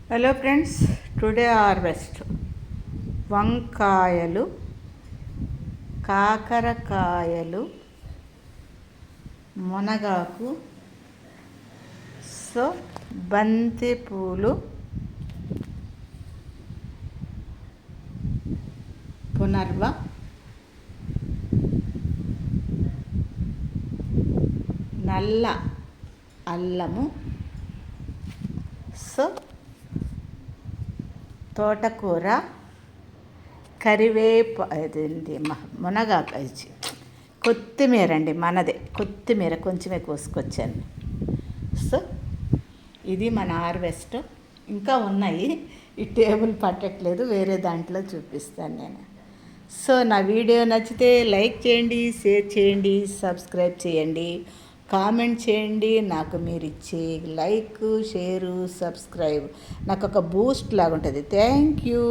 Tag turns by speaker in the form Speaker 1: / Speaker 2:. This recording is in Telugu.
Speaker 1: హలో ఫ్రెండ్స్, టుడే హార్వెస్ట్ వంకాయలు, కాకరకాయలు, మునగాకు, బంతి పూలు, పునర్వ, నల్ల అల్లము, తోటకూర, కరివేప, మునగాకు, కొత్తిమీర అండి, మనదే కొత్తిమీర కొంచెమే కోసుకొచ్చాను. ఇది మన హార్వెస్ట్. ఇంకా ఉన్నాయి, ఈ టేబుల్ పట్టట్లేదు, వేరే దాంట్లో చూపిస్తాను నేను. నా వీడియో నచ్చితే లైక్ చేయండి, షేర్ చేయండి, సబ్స్క్రైబ్ చేయండి, కామెంట్ చేయండి. నాకు మీరు ఇచ్చే లైక్, షేరు, సబ్స్క్రైబ్ నాకు ఒక బూస్ట్ లాగా ఉంటుంది. Thank you.